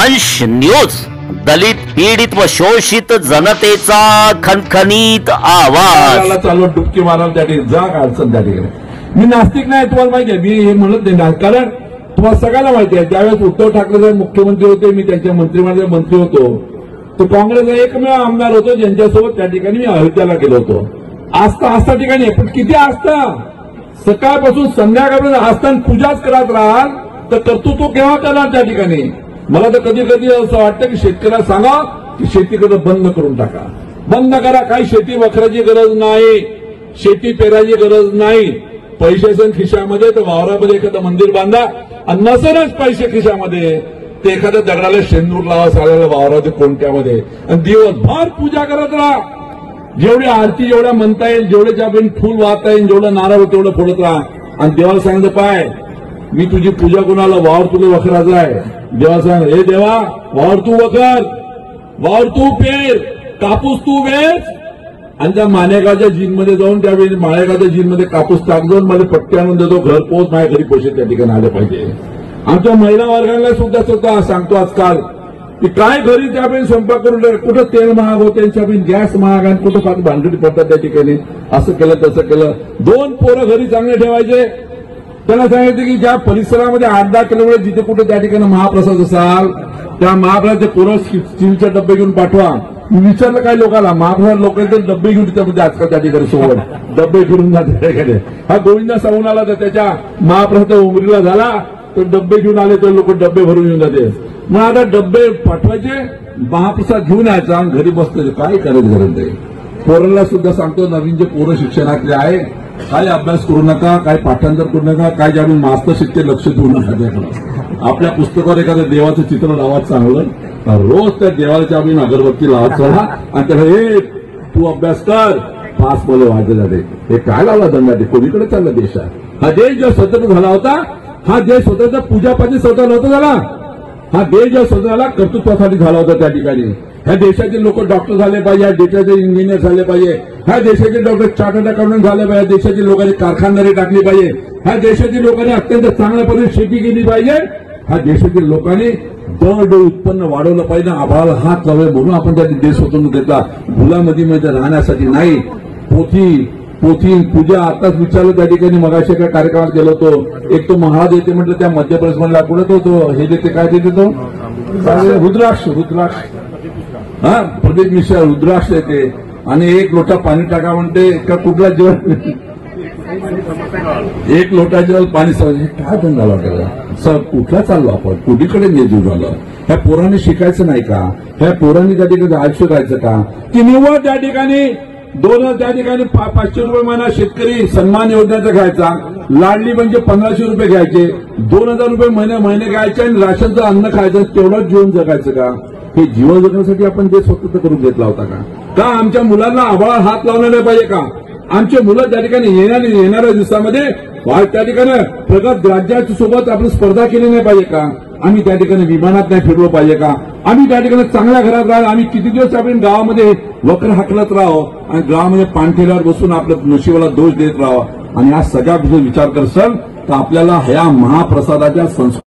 दंश न्यूज, दलित पीडित व शोषित जनतेचा खणखणीत आवाज. चालू डुबकी मारायला त्या ठिकाणी जा का अडचण त्या ठिकाणी. मी नास्तिक नाही, तुम्हाला माहिती आहे. मी हे म्हणत नाही, कारण तुम्हाला सगळ्यांना माहिती आहे ज्यावेळेस उद्धव ठाकरे साहेब मुख्यमंत्री होते, मी त्यांच्या मंत्रिमंडळाचा मंत्री होतो, तो काँग्रेसचा एकमेव आमदार होतो ज्यांच्यासोबत त्या ठिकाणी मी अयोध्याला गेलो होतो. आस्था ठिकाणी, पण किती आस्था. सकाळपासून संध्याकाळपर्यंत आस्थान पूजाच करत राहाल तर कर्तृत्व केव्हा करणार त्या ठिकाणी. मला तर कधी कधी असं वाटतं की शेतकऱ्याला सांगा की शेती करणं बंद करून टाका, बंद करा. काही शेती वखराची गरज नाही, शेती पेरायची गरज नाही. पैशाचं खिशामध्ये तर वावरामध्ये एखादं मंदिर बांधा, आणि नसेलच पैसे खिशामध्ये ते एखाद्या दगडाला शेंदूर लावा साऱ्याला वावरामध्ये कोणत्यामध्ये, आणि दिवसभर पूजा करत राहा. जेवढी आरती जेवढ्या म्हणता येईल, जेवढे ज्यावेळी फुल वाहता येईल, जेवढं नारळ तेवढं फोडत राहा. आणि देवाला सांगितलं, पाय मी तुझी पूजा कोणाला, वावर तुला वखराचा आहे. देवा सांग, हे देवा वावर तू वखर, वावर तू पेर, कापूस तू वेच, आणि त्या माणेगावच्या जीनमध्ये जाऊन त्यावेळी माळेगावच्या जीनमध्ये कापूस टाक जाऊन मला पट्टी आणून देतो, घर पोच माझ्या घरी पोषित त्या ठिकाणी आले पाहिजे. आमच्या महिला वर्गाला सुद्धा स्वतः सांगतो आजकाल की काय घरी त्यावेळी स्वयंपाक करून, कुठं तेल महाग होते त्यावेळी गॅस महाग, आणि कुठं फार भांडणी पडतात त्या ठिकाणी. असं केलं तसं केलं. 2 पोरं घरी चांगले ठेवायचे. त्यांना सांगायचं की ज्या परिसरामध्ये 8-10 किलोमीटर जिथे कुठे त्या ठिकाणी महाप्रसाद असाल, त्या महाप्रसादचे पोरं स्टीलचे डब्बे घेऊन पाठवा. मी विचारलं काही लोकांना, महाप्रसाद लोक डब्बे घेऊन त्यामध्ये आजकाल त्या ठिकाणी सोबत डब्बे फिरून जाते. हा गोविंदा सांगून आला तर त्याच्या महाप्रसाद उमरीला झाला तर डब्बे घेऊन आले तर लोक डब्बे भरून येऊन जाते. मग आता डब्बे पाठवायचे, महाप्रसाद घेऊन यायचा आणि घरी बसतो. काय करायचं गरज नाही. पोरांना सुद्धा सांगतो, नवीन जे पोरं शिक्षणातले आहे, काय अभ्यास करू नका, काय पाठांतर करू नका, काय ज्यावेळी मास्तर शिकते लक्ष देऊ नका त्याकडे. आपल्या पुस्तकावर एखादं देवाचं चित्र लावा चांगलं, रोज त्या देवाच्या आम्ही अगरबत्ती लावत चढा आणि त्याला हे तू अभ्यास कर, पास मला व्हायचं जाते. हे काय लावला दंडाटे, कोणीकडे चालला देशात. हा देश जो स्वतंत्र झाला होता, हा देश स्वतंत्र पूजापाठी स्वतः नव्हता झाला. हा देश जो स्वतःला कर्तृत्वासाठी झाला होता त्या ठिकाणी. ह्या देशाचे लोक डॉक्टर झाले पाहिजे, ह्या देशाचे इंजिनियर झाले पाहिजे, ह्या देशाचे डॉक्टर चार्टर्ड अकाउंटंट झाले पाहिजे, देशाच्या लोकांनी कारखानदारी टाकली पाहिजे, ह्या देशातील लोकांनी अत्यंत चांगल्या पद्धतीने शेती केली पाहिजे, ह्या देशातील लोकांनी दरडोई उत्पन्न वाढवलं पाहिजे. आभाळाला हात लावले म्हणून आपण त्या देश स्वतंत्र घेतला, गुलाममध्ये राहण्यासाठी नाही. पोथी पूजा आताच विचारलं त्या ठिकाणी. मगाशी एका कार्यक्रमात गेलो होतो. एक तो महाराज येते म्हटलं त्या मध्य प्रदेश मधला, कुठे तो हे देते, काय देते तो रुद्राक्ष हा प्रदेश मिश्र रुद्राक्ष येते, आणि 1 लोटा पाणी टाका म्हणते. का कुठला जेवण 1 लोटा जेवण पाणी सांग, काय धंदा वाटायला सर, कुठला चाललो आपण, कुठीकडे नियोजन झालं. ह्या पोरांनी शिकायचं नाही का, ह्या पोरांनी त्या ठिकाणी आयुष्य करायचं का. की निव्वळ त्या ठिकाणी त्या ठिकाणी 500 रुपये महिना शेतकरी सन्मान योजनेचा घ्यायचा, लाडली म्हणजे 1500 रुपये घ्यायचे, 2000 रुपये महिने घ्यायचे, आणि राशनचं अन्न खायचं, तेवढंच जीवन जगायचं का. हे जीवन जगण्यासाठी आपण ते स्वतंत्र करून घेतला होता का आमच्या मुलांना आभाळात हात लावले नाही पाहिजे का. आमचे मुलं त्या ठिकाणी येणाऱ्या दिवसामध्ये त्या ठिकाणी प्रगत राज्याच्या सोबत आपण स्पर्धा केली नाही पाहिजे का. आम्ही त्या ठिकाणी विमानात नाही फिरलो पाहिजे का. आम्ही त्या ठिकाणी चांगल्या घरात राहिलो. आम्ही किती दिवस आपण गावामध्ये वक्र हाकलत राहावं आणि गावामध्ये पाणठेल्यावर बसून आपल्या नशिबाला दोष देत राहावं. आणि या सगळ्या विचार करसाल तर आपल्याला ह्या महाप्रसादाच्या संस्कृती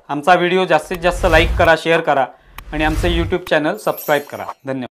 आमचा व्हिडिओ जास्तीत जास्त लाईक करा, शेअर करा आणि आमचे यूट्यूब चॅनल सबस्क्राईब करा. धन्यवाद.